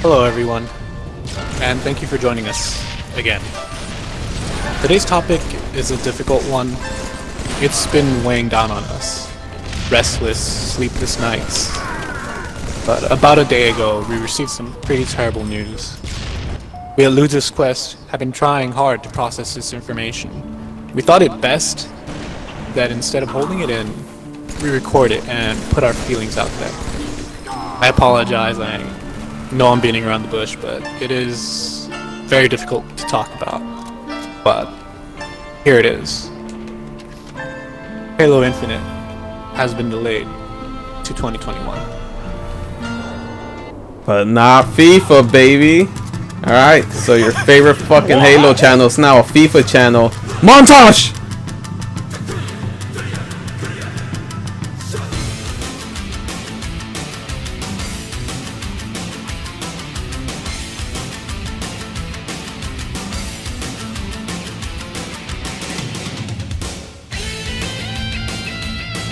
Hello everyone, and thank you for joining us again. Today's topic is a difficult one. It's been weighing down on us. Restless, sleepless nights. But about a day ago, we received some pretty terrible news. We at ThaZa's Quest have been trying hard to process this information. We thought it best that instead of holding it in, we record it and put our feelings out there. I apologize, I know I'm beating around the bush, but it is very difficult to talk about. But here it is. Halo Infinite has been delayed to 2021. But not FIFA, baby. Alright, so your favorite fucking Halo channel is now a FIFA channel. Montage!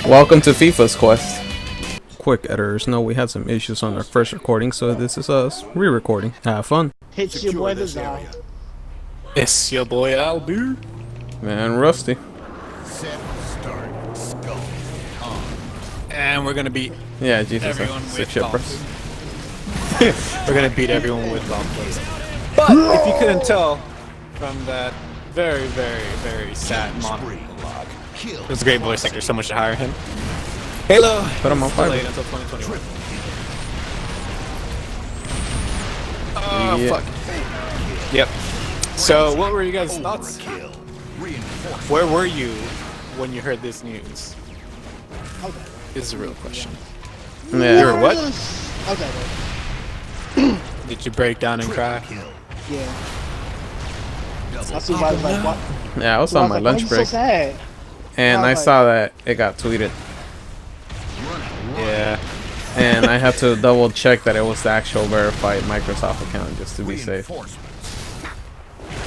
Welcome to FIFA's Quest. Quick editors know we had some issues on our first recording, so this is us re-recording. Have fun. It's your boy ThaZa. It's your boy Alby. Man, Rusty. And we're gonna beat everyone with shit bombs. We're gonna beat everyone with bombs. But if you couldn't tell from that very, very, very sad monologue, it was a great voice actor, so much to hire him. Halo Put him on fire. delayed until 2021. Yeah. Fuck. Yep. So, what were you guys' thoughts? Where were you when you heard this news? This is a real question. Yeah. You were what? Okay. Did you break down and cry? Yeah. I see why I was like, what? Yeah, I was on my lunch so break, sad. and I saw that it got tweeted, Yeah. and I had to double check that it was the actual verified Microsoft account just to be safe.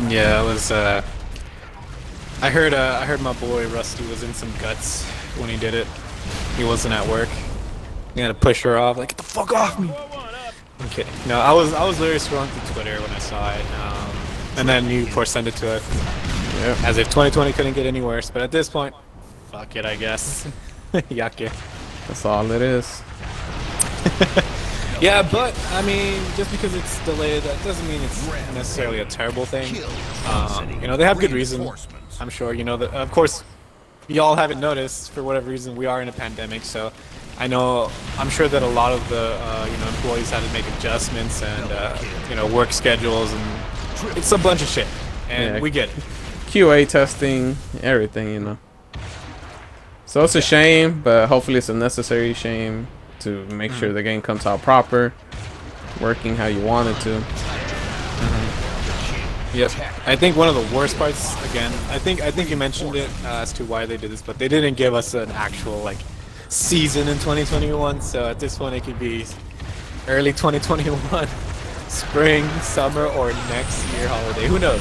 Yeah, it was. I heard my boy Rusty was in some guts when he did it. He wasn't at work. He had to push her off, like, get the fuck off me. I'm kidding. No, I was literally scrolling through Twitter when I saw it, and then you of course sent it to us. Yep. As if 2020 couldn't get any worse, but at this point, fuck it, I guess. Yake. That's all it is. Yeah, but I mean, just because it's delayed, that doesn't mean it's necessarily a terrible thing. You know, they have good reason. I'm sure. You know, that of course, y'all haven't noticed for whatever reason we are in a pandemic. So, I'm sure that a lot of the employees had to make adjustments and work schedules, and it's a bunch of shit, and Yeah. we get it. QA testing, everything, you know. So it's a shame, but hopefully it's a necessary shame to make sure the game comes out proper, working how you want it to. Yep. I think one of the worst parts, again, I think you mentioned it as to why they did this, but they didn't give us an actual season in 2021. So at this point, it could be early 2021, spring, summer, or next year holiday. Who knows?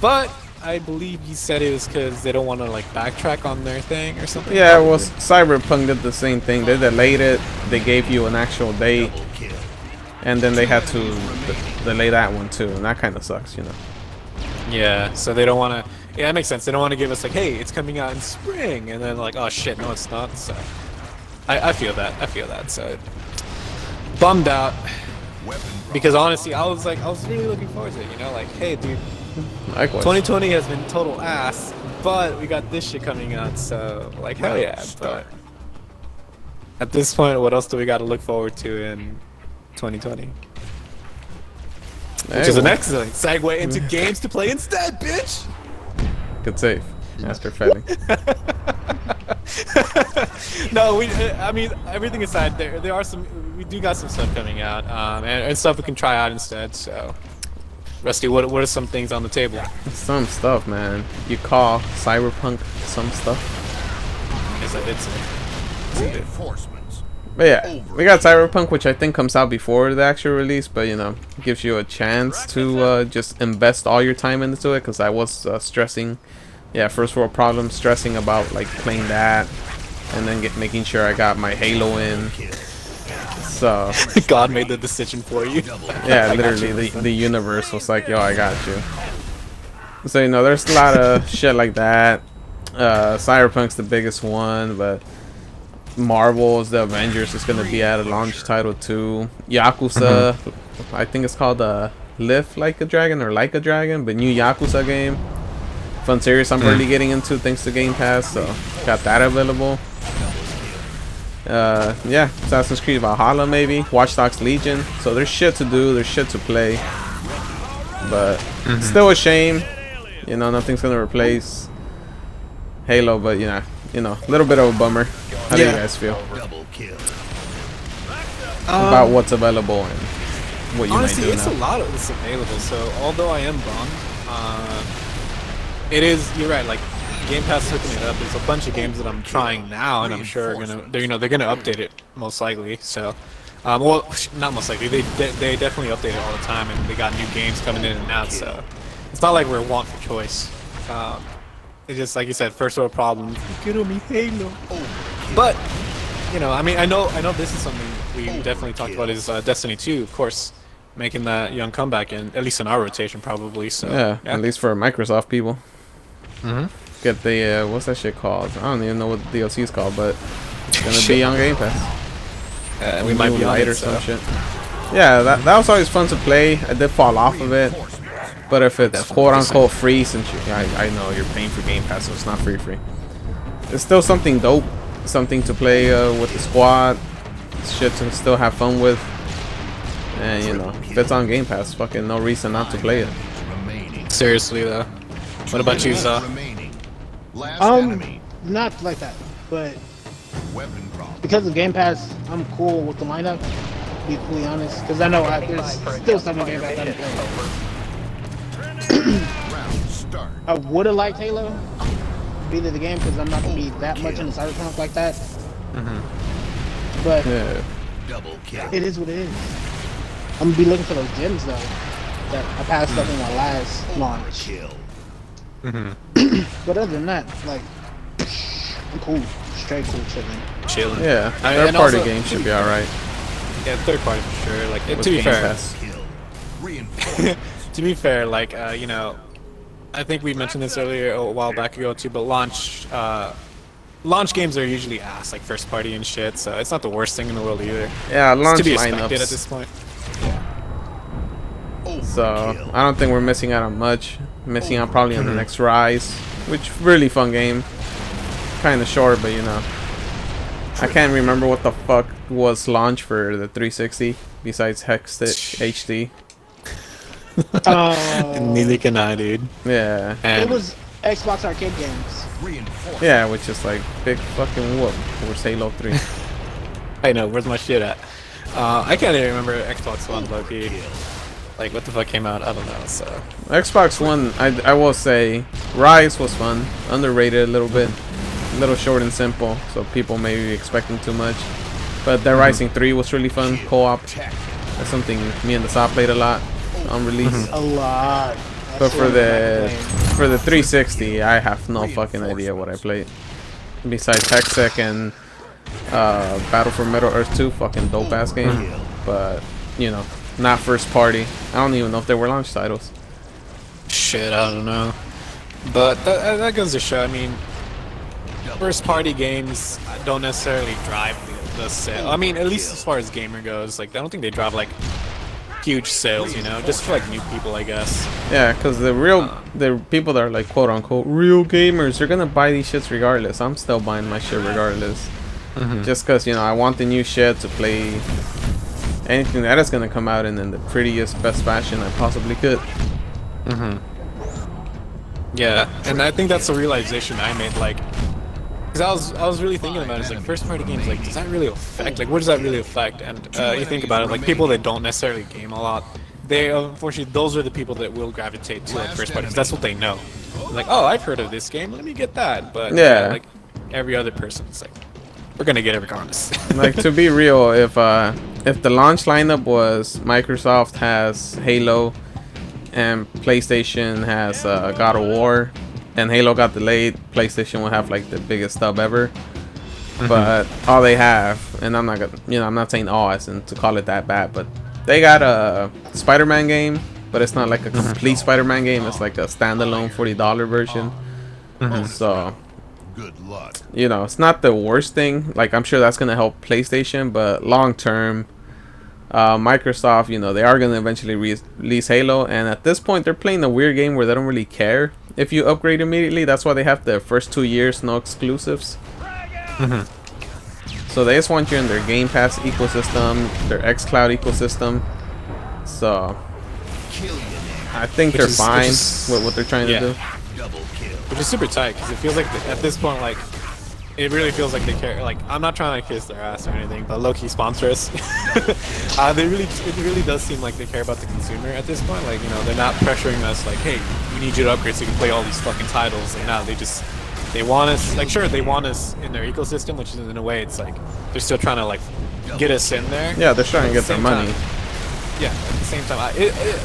But I believe you said it was because they don't want to backtrack on their thing or something. Yeah, well, Cyberpunk did the same thing. They delayed it. They gave you an actual date, and then they had to delay that one too, and that kind of sucks, you know. Yeah, so they don't want to. Yeah, that makes sense. They don't want to give us hey, it's coming out in spring, and then oh shit, no, it's not. So I feel that. So bummed out because honestly, I was really looking forward to it. You know, hey, dude. Likewise. 2020 has been total ass, but we got this shit coming out, so hell yeah. But at this point, what else do we got to look forward to in 2020? Which is an excellent segue into games to play instead, bitch. Good save. Master Fetting. No, I mean, everything aside, there are we do got some stuff coming out, and stuff we can try out instead. So. Rusty, what are some things on the table? Some stuff, man. You call Cyberpunk some stuff? Yes, I did say. But yeah, we got Cyberpunk, which I think comes out before the actual release, but gives you a chance to just invest all your time into it, because I was stressing, first world problems, stressing about playing that, and then making sure I got my Halo in. So God made the decision for you. yeah, I got literally you. the universe was like, yo, I got you. So you know, there's a lot of shit like that. Cyberpunk's the biggest one, but Marvel's The Avengers is gonna be at a launch title too. Yakuza, I think it's called Live Like a Dragon or Like a Dragon, but new Yakuza game. Fun series I'm really getting into thanks to Game Pass, so got that available. Yeah, Assassin's Creed Valhalla maybe, Watch Dogs Legion. So there's shit to do, there's shit to play, but still a shame. You know, nothing's gonna replace Halo, but you know, a little bit of a bummer. How do you guys feel about what's available and what you Honestly, might do it's now? a lot of this available. So although I am bummed, it is. You're right. Like Game Pass hooking it up. There's a bunch of games that I'm trying now, and I'm sure they're gonna update it most likely. So, well, not most likely. They definitely update it all the time, and they got new games coming in and out. So it's not like we're want for choice. It's just like you said, first world problems. Get on me, Halo. But you know, I mean, I know this is something we definitely talked about is Destiny 2, of course, making that young comeback, and at least in our rotation, probably. So Yeah, at least for Microsoft people. Get the what's that shit called? I don't even know what the DLC is called, but it's gonna be on Game Pass. we might be on light it, or so. some shit. Yeah, that was always fun to play. I did fall off of it, but if it's quote unquote free, since I know you're paying for Game Pass, so it's not free. It's still something dope, something to play with the squad, shit to still have fun with, and you know, if it's on Game Pass, fucking no reason not to play it. Seriously though, what about you, Za? Not like that, but because of Game Pass, I'm cool with the lineup. To be fully honest, because I know there's still some in Game Pass I haven't played. I would have liked Halo, be the game, because I'm not gonna be that much in the Cyberpunk like that. But Yeah, it is what it is. I'm gonna be looking for those gems though that I passed up in my last launch. But other than that, like, I'm cool, straight cool chilling. yeah. I mean, Third and party also- game should be all right. Yeah, third party for sure. Like with to be Game fair, Pass. to be fair, like you know, I think we mentioned this earlier a while back ago too. But launch games are usually ass, like first party and shit. So it's not the worst thing in the world either. Yeah, It's launch to be expected at this lineups. point. So I don't think we're missing out on much. Missing out probably on the next Rise, which really fun game. Kind of short, but you know, I can't remember what the fuck was launched for the 360 besides Hextech HD. Neither can I, dude. Yeah, And It was Xbox arcade games. yeah, which is like big fucking whoop. Where's Halo 3? I know, where's my shit at? I can't even remember Xbox One, low-key. Like, what the fuck came out? I don't know, so. Xbox One, I will say, Rise was fun. Underrated a little bit. A little short and simple, so people may be expecting too much. But Dead Rising 3 was really fun, co-op. That's something me and ThaZa played a lot on release. A lot. But for the 360, I have no fucking idea what I played. Besides Hextech and Battle for Middle Earth 2, fucking dope ass game. But you know, not first party. I don't even know if they were launch titles. Shit, I don't know. But that goes to show, I mean, first party games don't necessarily drive the sale. I mean, at least as far as gamer goes, like, I don't think they drive, like, huge sales, you know? Just for, like, new people, I guess. Yeah, because the people that are like quote unquote real gamers, they're gonna buy these shits regardless. I'm still buying my shit regardless. Just because, you know, I want the new shit to play anything that is gonna come out in the prettiest, best fashion I possibly could. Yeah, and I think that's the realization I made, like, because I was really thinking about it, it's like, first party games, like, does that really affect, like, what does that really affect? And you think about it, like, people that don't necessarily game a lot, they, unfortunately, those are the people that will gravitate to, like, first party, 'cause that's what they know. Like, oh, I've heard of this game, let me get that. But, Yeah. like, every other person, it's like, we're gonna get it regardless. Like, to be real, if the launch lineup was Microsoft has Halo and PlayStation has God of War and Halo got delayed, PlayStation will have like the biggest stub ever. but all they have, and I'm not gonna, I'm not saying all as in to call it that bad, but they got a Spider-Man game, but it's not like a complete Spider-Man game. It's like a standalone $40 version. So, Good luck. it's not the worst thing. Like, I'm sure that's gonna help PlayStation, but long term, Microsoft, they are gonna eventually release Halo, and at this point, they're playing a weird game where they don't really care if you upgrade immediately. That's why they have the first 2 years no exclusives. So they just want you in their Game Pass ecosystem, their xCloud ecosystem. So I think they're fine with what they're trying to do. Double kill. Which is super tight because it feels like at this point, like, it really feels like they care. Like, I'm not trying to kiss their ass or anything, but low-key sponsor us. It really does seem like they care about the consumer at this point. Like, they're not pressuring us like, hey, we need you to upgrade so you can play all these fucking titles. Like, now they want us, like, sure, they want us in their ecosystem, which is, in a way, it's like they're still trying to, like, get us in there. Yeah, they're trying to get their money. Yeah, at the same time,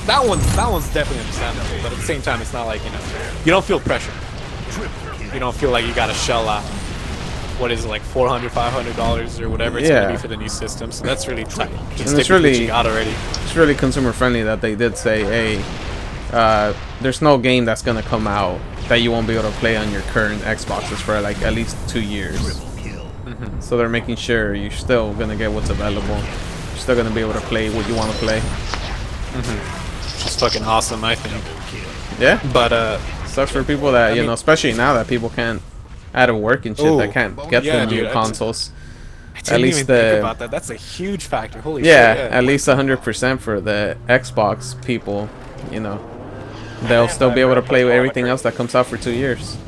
that one's definitely understandable, but at the same time, it's not like, you don't feel pressure. You don't feel like you gotta shell out, what is it, like $400, $500 or whatever it's gonna be for the new system, so that's really tight. Just and it's really, what you got already. It's really consumer friendly that they did say, hey, there's no game that's gonna come out that you won't be able to play on your current Xboxes for like at least 2 years. So they're making sure you're still gonna get what's available. You're still gonna be able to play what you want to play. Which is fucking awesome, I think. Yeah, but sucks for people that especially now that people can't out of work and shit, that can't get the new consoles. At least think about that. That's a huge factor. Holy shit. Yeah, at least 100% for the Xbox people. They'll still be able to play with everything else that comes out for 2 years.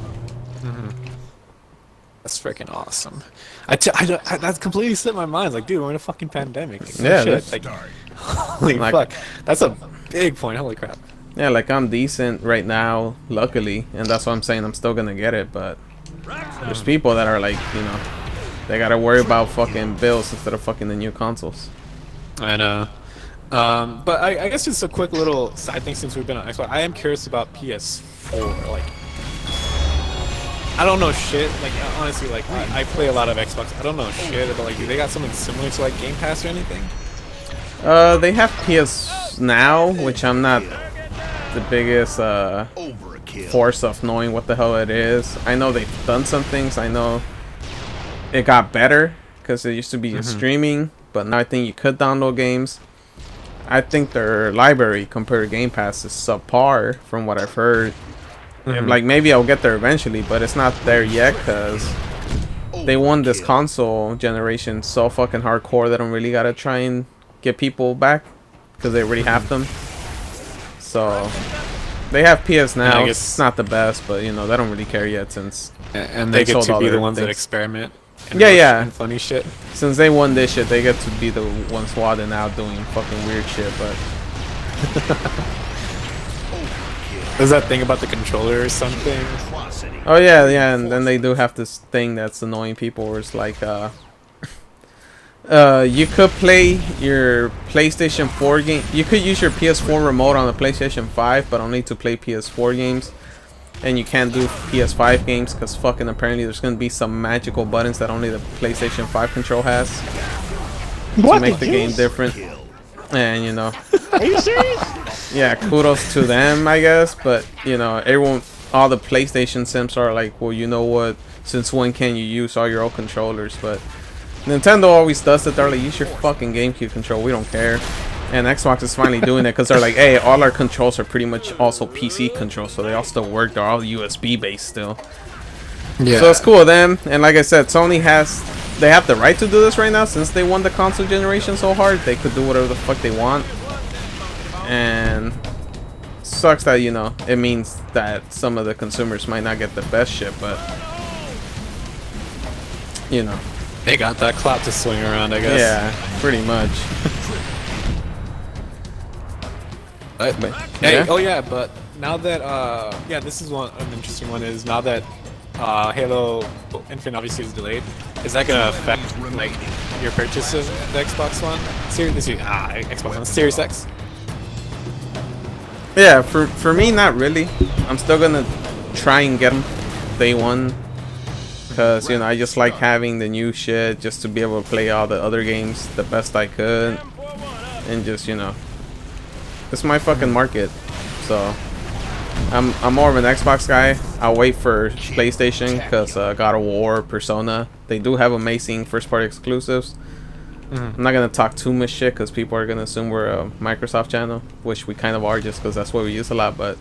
That's freaking awesome. That completely slipped my mind. Like, dude, we're in a fucking pandemic. Yeah, shit. Like, holy fuck. That's a big point. Holy crap. Yeah, like, I'm decent right now, luckily, and that's why I'm saying I'm still gonna get it, but there's people that are like, they gotta worry about fucking bills instead of fucking the new consoles. I know. But I guess just a quick little side thing since we've been on Xbox. I am curious about PS4. Like, I don't know shit. Like, honestly, like, I play a lot of Xbox. I don't know shit about, like, do they got something similar to, like, Game Pass or anything? They have PS Now, which I'm not the biggest force of knowing what the hell it is. I know they've done some things. I know it got better because it used to be streaming, but now I think you could download games. I think their library compared to Game Pass is subpar from what I've heard. Like, maybe I'll get there eventually, but it's not there yet because they won this console generation so fucking hardcore they don't really gotta try and get people back because they already have them. So they have PS Now. It's not the best, but they don't really care yet since and they get to be the ones that experiment. And funny shit. Since they won this shit, they get to be the ones wadding out doing fucking weird shit. But there's that thing about the controller or something. Oh yeah, and then they do have this thing that's annoying people, where it's like, you could play your PlayStation 4 game. You could use your PS4 remote on the PlayStation 5, but only to play PS4 games. And you can't do PS5 games because fucking apparently there's gonna be some magical buttons that only the PlayStation 5 control has to make the game different. And Are you serious? Yeah, kudos to them, I guess. But all the PlayStation sims are like, well, you know what? Since when can you use all your old controllers? But Nintendo always does it. They're like, use your fucking GameCube control. We don't care. And Xbox is finally doing it because they're like, hey, all our controls are pretty much also PC controls, so they all still work. They're all USB based still. Yeah. So it's cool with them. And like I said, Sony they have the right to do this right now since they won the console generation so hard. They could do whatever the fuck they want. And sucks that it means that some of the consumers might not get the best shit, but they got that clout to swing around, I guess. Yeah, pretty much. But now that this is an interesting one, is now that Halo Infinite obviously is delayed, is that gonna affect like your purchase of the Xbox One Xbox One Series X? Yeah, for me, not really. I'm still gonna try and get them day one. Cause you know I just like having the new shit just to be able to play all the other games the best I could, and just you know, it's my fucking market. So I'm more of an Xbox guy. I'll wait for PlayStation because God of War, Persona, they do have amazing first party exclusives. I'm not gonna talk too much shit because people are gonna assume we're a Microsoft channel, which we kind of are just because that's what we use a lot. But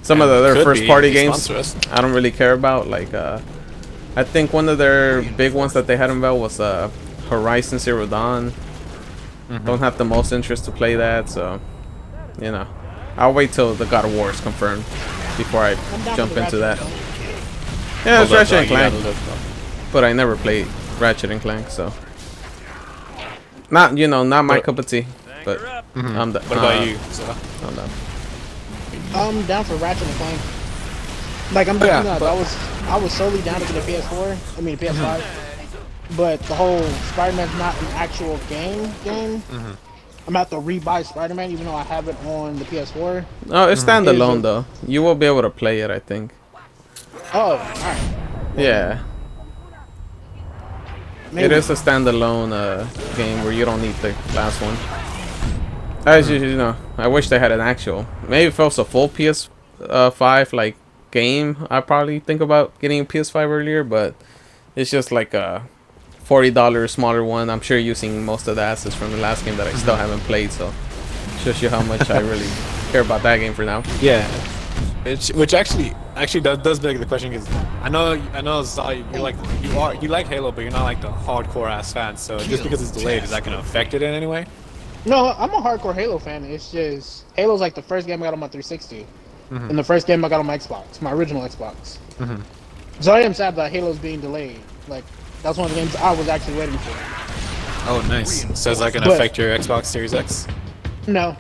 some of the other first party games I don't really care about. Like I think one of their big ones that they had about was Horizon Zero Dawn. Don't have the most interest to play that, so you know, I'll wait till the God of War is confirmed before I jump into that. Yeah, it's Ratchet and Clank, but I never played Ratchet and Clank, so not my cup of tea. But I'm done. What about you? I'm done. I'm down for Ratchet and Clank. Like I'm down. I was solely down to get a PS4. I mean PS5. But the whole Spider-Man's not an actual game. I'm about to rebuy Spider-Man even though I have it on the PS4. Oh, it's standalone though. You will be able to play it, I think. Oh, alright. Yeah. Maybe. It is a standalone game where you don't need the last one. As you know, I wish they had an actual. Maybe if it was a full PS5 like game, I'd probably think about getting a PS5 earlier, but it's just like a $40 smaller one. I'm sure using most of the assets from the last game that I still haven't played, so shows you how much I really care about that game for now. Yeah, which actually does beg the question, because I know Zai, you like Halo, but you're not like the hardcore ass fan. So just because it's delayed, is that gonna affect it in any way? No, I'm a hardcore Halo fan. It's just Halo's like the first game I got on my 360, and the first game I got on my Xbox, my original Xbox. So I am sad that Halo's being delayed. Like that's one of the games I was actually waiting for. Oh, nice. So is that gonna affect your Xbox Series X? No.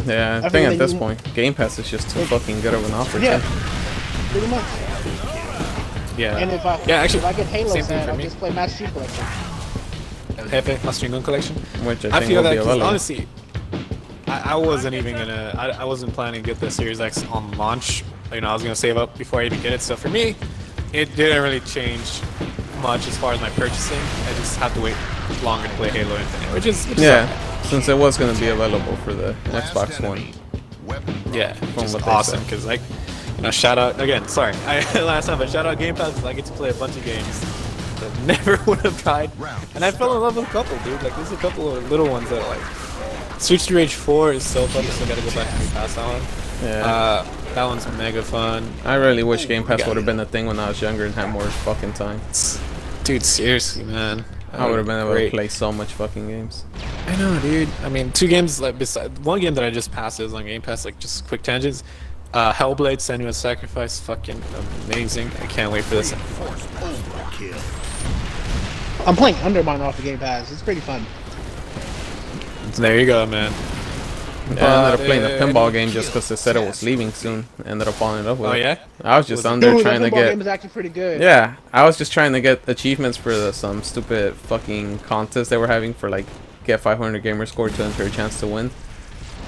Yeah, I think at this point, Game Pass is just too fucking good of an offer. Yeah, pretty much. Yeah. And if I if I get Halo sad, I'll just play Master Chief Collection. Pepe, Master Chief Collection. Which I think feel will that be available. honestly, I wasn't even gonna. I wasn't planning to get the Series X on launch. You know, I was gonna save up before I even get it. So for me, it didn't really change much as far as my purchasing. I just had to wait longer to play Halo Infinite, which is since it was gonna be available for the Xbox One. Yeah, which is awesome because like, you know, shout out again. Sorry, last time, but shout out Game Pass because I get to play a bunch of games that never would have tried, and I fell in love with a couple, dude. Like there's a couple of little ones that are like Streets of Rage 4 is so fun. So I gotta go back and repass that one. Yeah. That one's mega fun. I really wish Game Pass would have been a thing when I was younger and had more fucking time. Dude, seriously, man. I would have been able to play so much fucking games. I know, dude. I mean, 2 games, like, besides one game that I just passed is on Game Pass, like, just quick tangents. Hellblade: Senua's Sacrifice, fucking amazing. I can't wait for this. I'm playing Undermine off the Game Pass. It's pretty fun. There you go, man. Yeah, I ended up playing a pinball game just because they said it was leaving soon. Ended up falling in love with it. Oh yeah? I was just on there trying to get. Game is actually pretty good. Yeah, I was just trying to get achievements for some stupid fucking contest they were having for like get 500 gamer score to enter a chance to win.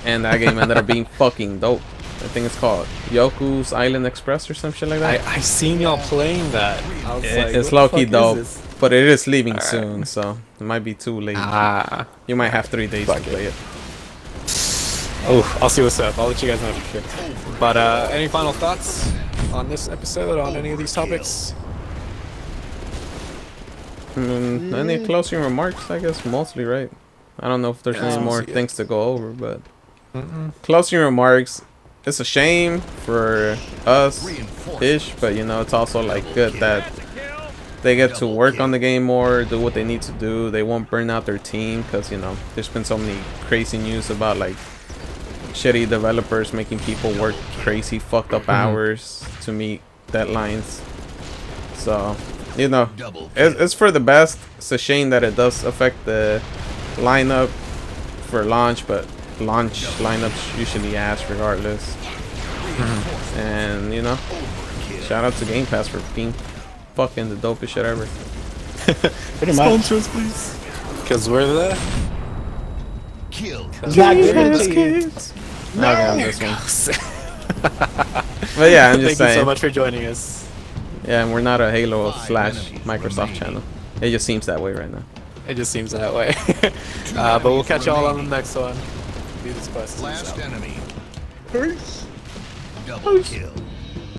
And that game ended up being fucking dope. I think it's called Yoku's Island Express or some shit like that. I seen y'all playing that. I was like, it's low key dope, but it is leaving soon, so it might be too late. You might have 3 days to play it. Oh, I'll see what's up. I'll let you guys know for sure. But any final thoughts on this episode, on any of these topics? Any closing remarks? I guess mostly, right? I don't know if there's any more things to go over, but closing remarks. It's a shame for us-ish, but you know, it's also like good that they get to work on the game more, do what they need to do. They won't burn out their team because, you know, there's been so many crazy news about like shitty developers making people work crazy fucked up hours to meet deadlines. So, you know, it's for the best. It's a shame that it does affect the lineup for launch, but launch lineups usually ass regardless. And you know, shout out to Game Pass for being fucking the dopest shit ever. Pretty much. Sponsors, please. Because we're there. Kill. No. This one. But yeah, I'm just saying. Thank you so much for joining us. Yeah, and we're not a Halo slash Microsoft channel. It just seems that way right now. It just seems that way. But we'll catch y'all on the next one. Do this quest. Last enemy. Peace. Double kill.